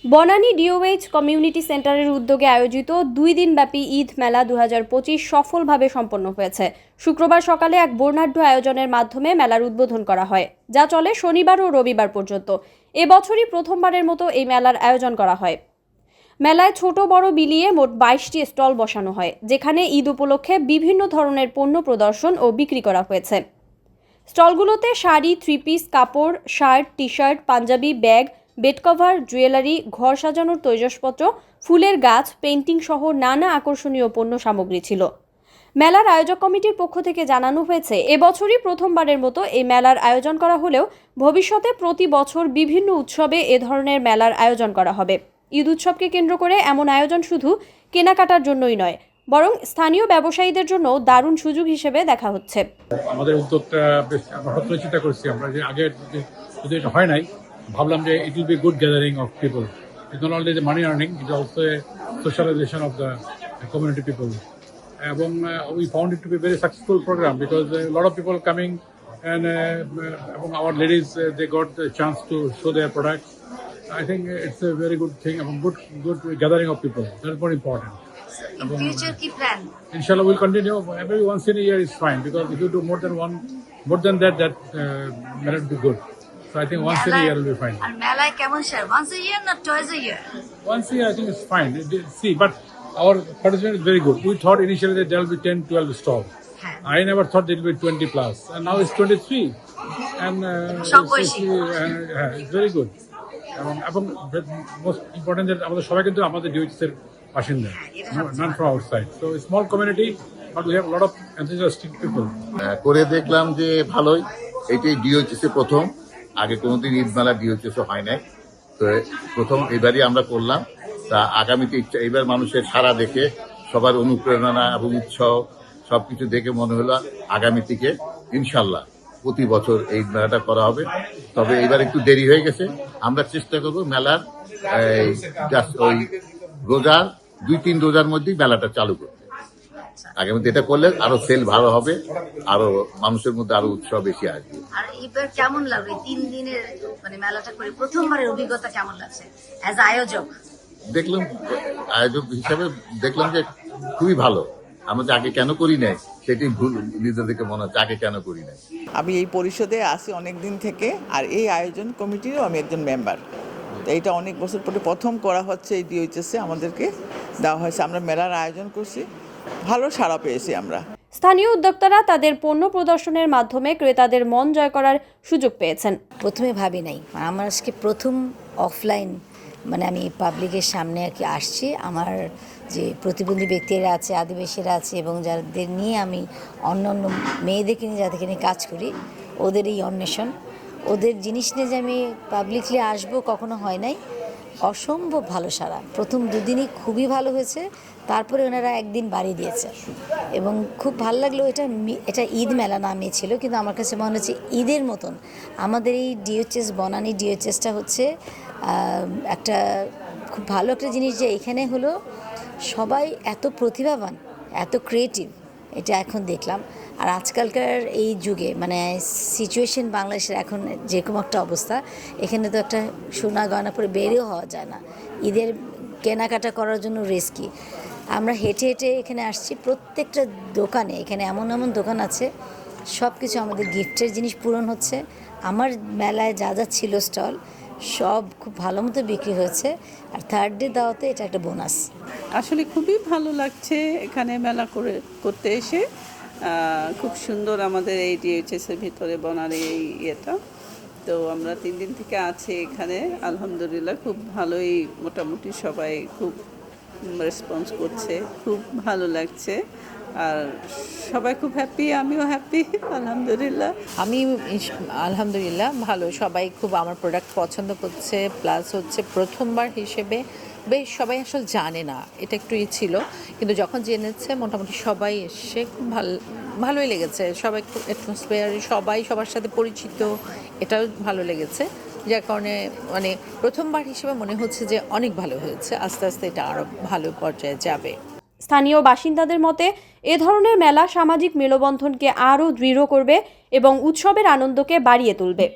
Banani DOH community সেন্টারের উদ্যোগে আয়োজিত 2 দিনব্যাপী ঈদ মেলা 2025 সফলভাবে সম্পন্ন হয়েছে। শুক্রবার সকালে এক বর্ণাঢ্য আয়োজনের মাধ্যমে মেলার উদ্বোধন করা হয়, যা চলে শনিবার ও রবিবার পর্যন্ত। এবছরই প্রথমবারের মতো এই মেলার আয়োজন করা হয়। মেলায় ছোট বড় মিলিয়ে মোট 22টি স্টল বসানো হয়, যেখানে ঈদ উপলক্ষে বিভিন্ন ধরনের পণ্য প্রদর্শন ও বিক্রি করা হয়েছে। স্টলগুলোতে শাড়ি, থ্রি পিস, কাপড়, শার্ট, টি শার্ট, পাঞ্জাবি, ব্যাগ, বেড কভার, জুয়েলারি, ঘর সাজানোর তৈজসপত্র, ফুলের গাছ, পেইন্টিং সহ নানা আকর্ষণীয় পণ্য সামগ্রী ছিল। মেলার আয়োজক কমিটির পক্ষ থেকে জানানো হয়েছে, এবছরই প্রথমবারের মতো এই মেলার আয়োজন করা হলেও ভবিষ্যতে প্রতি বছর বিভিন্ন উৎসবে এ ধরনের মেলার আয়োজন করা হবে। ঈদ উৎসবকে কেন্দ্র করে এমন আয়োজন শুধু কেনাকাটার জন্যই নয়, বরং স্থানীয় ব্যবসায়ীদের জন্য দারুণ সুযোগ হিসেবে দেখা হচ্ছে। আমাদের উদ্যোগটা বেশ আমরা হঠাৎ করে চিন্তা করছি, আমরা যে আগে যদি এটা হয় নাই, ভাবলাম যে it will be good gathering of people. It's not only the money earning, it also a socialisation of the community people. এবং we found it to be very successful programme because lot of people coming and এবং our ladies they got the chance to show their products. I think it's a very good thing, good gathering of people. That's more important. In future, keep plan. Inshallah, we'll continue. Every once in a year is fine because if you do more than that may not be good. So I think once in a year will be fine. And Malay কেমন share? Once a year, not twice a year. Once a year, I think it's fine. See, but our participation is very good. We thought initially that there will be 10, 12 stalls. I never thought it would be 20 plus, and now it's 23, and it's very good. এবং most important that আমাদের সবাই কিন্তু আমাদের DOHS এর বাসিন্দা, none from outside. So a small community, but we have a lot of enthusiastic people. করে দেখলাম যে ভালোই, এটাই ডিওএইচএস এর প্রথম। আগে কোনোদিন ঈদ মেলা ডিওএইচএস হয় নাই, তো প্রথম এবারই আমরা করলাম। তা আগামীতে এবার মানুষের সাড়া দেখে সবার অনুপ্রেরণা এবং উৎসাহ সবকিছু দেখে মনে হলো আগামী থেকে ইনশাল্লাহ প্রতি বছর এই মেলাটা করা হবে। তবে এবার একটু দেরি হয়ে গেছে, আমরা চেষ্টা করবো মেলার ওই রোজার 2-3 রোজার মধ্যেই মেলাটা চালু করতে। আগামীতে এটা করলে আরো সেল ভালো হবে, আরো মানুষের মধ্যে আরো উৎসাহ বেশি আসবে। আর এবার কেমন লাগবে 3 দিনের মানে মেলাটা করে প্রথমবারের অভিজ্ঞতা কেমন লাগছে অ্যাজ আয়োজক? দেখলাম আয়োজক হিসাবে দেখলাম যে খুবই ভালো। আমরা যে আগে কেন করি নাই সেটাই ভুল নিজেদেরকে মনে হচ্ছে, আগে কেন করি নাই। আমি এই পরিষদে আসি অনেক দিন থেকে, আর এই আয়োজন কমিটিরও আমি একজন মেম্বার। তো এইটা অনেক বছর পরে প্রথম করা হচ্ছে, এই ডিওএইচএসে আমাদেরকে দেওয়া হয়েছে। আমরা মেলার আয়োজন করছি, ভালো সাড়া পেয়েছি আমরা। স্থানীয় উদ্যোক্তারা তাদের পণ্য প্রদর্শনের মাধ্যমে ক্রেতাদের মন জয় করার সুযোগ পেয়েছেন। প্রথমে ভাবি নাই, আমার আজকে প্রথম অফলাইন মানে আমি পাবলিকের সামনে আর কি আসছি। আমার যে প্রতিবন্ধী ব্যক্তিরা আছে, আদিবাসীরা আছে এবং যাদের নিয়ে আমি অন্য মেয়েদেরকে নিয়ে যাদেরকে নিয়ে কাজ করি, ওদের এই অন্বেষণ, ওদের জিনিস নিয়ে যে আমি পাবলিকলি আসবো কখনো হয় নাই। অসম্ভব ভালো সারা, প্রথম 2 দিনই খুবই ভালো হয়েছে। তারপরে ওনারা একদিন বাড়ি দিয়েছে এবং খুব ভালো লাগলো। এটা ঈদ মেলা নামে ছিল, কিন্তু আমার কাছে মনে হচ্ছে ঈদের মতন আমাদের এই ডিওএইচএস বনানী ডিওএইচএসটা হচ্ছে একটা খুব ভালো একটা জিনিস, যে এখানে হলো সবাই এত প্রতিভাবান, এত ক্রিয়েটিভ, এটা এখন দেখলাম। আর আজকালকার এই যুগে মানে সিচুয়েশন বাংলাদেশের এখন যেরকম একটা অবস্থা, এখানে তো একটা সোনা গয়না পরে বেরিয়েও হওয়া যায় না। ঈদের কেনাকাটা করার জন্য রিস্কি। আমরা হেঁটে হেঁটে এখানে আসছি, প্রত্যেকটা দোকানে এখানে এমন এমন দোকান আছে, সব কিছু আমাদের গিফটের জিনিস পূরণ হচ্ছে। আমার মেলায় যা যা ছিল স্টল সব খুব ভালো মতো বিক্রি হয়েছে। আর থার্ড ডে দাওয়াতে এটা একটা বোনাস। আসলে খুবই ভালো লাগছে এখানে মেলা করতে এসে। খুব সুন্দর আমাদের এই ডিওএইচএসের ভিতরে বনার এই ইয়েটা। তো আমরা 3 দিন থেকে আছি এখানে, আলহামদুলিল্লাহ খুব ভালোই, মোটামুটি সবাই খুব রেসপন্স করছে, খুব ভালো লাগছে আর সবাই খুব হ্যাপি, আমিও হ্যাপি আলহামদুলিল্লাহ। আমি আলহামদুলিল্লাহ ভালো, সবাই খুব আমার প্রোডাক্ট পছন্দ করছে। প্লাস হচ্ছে প্রথমবার হিসেবে বেশ সবাই আসলে জানে না, এটা একটু ছিল, কিন্তু যখন জেনেছে মোটামুটি সবাই এসে খুব ভালোই লেগেছে। সবাই খুব অ্যাটমসফিয়ার, সবাই সবার সাথে পরিচিত, এটাও ভালো লেগেছে। যার কারণে মানে প্রথমবার হিসেবে মনে হচ্ছে যে অনেক ভালো হয়েছে, আস্তে আস্তে এটা আরও ভালো পর্যায়ে যাবে। স্থানীয় বাসিন্দাদের মতে এ ধরনের মেলা সামাজিক মেলবন্ধনকে আরও দৃঢ় করবে এবং উৎসবের আনন্দকে বাড়িয়ে তুলবে।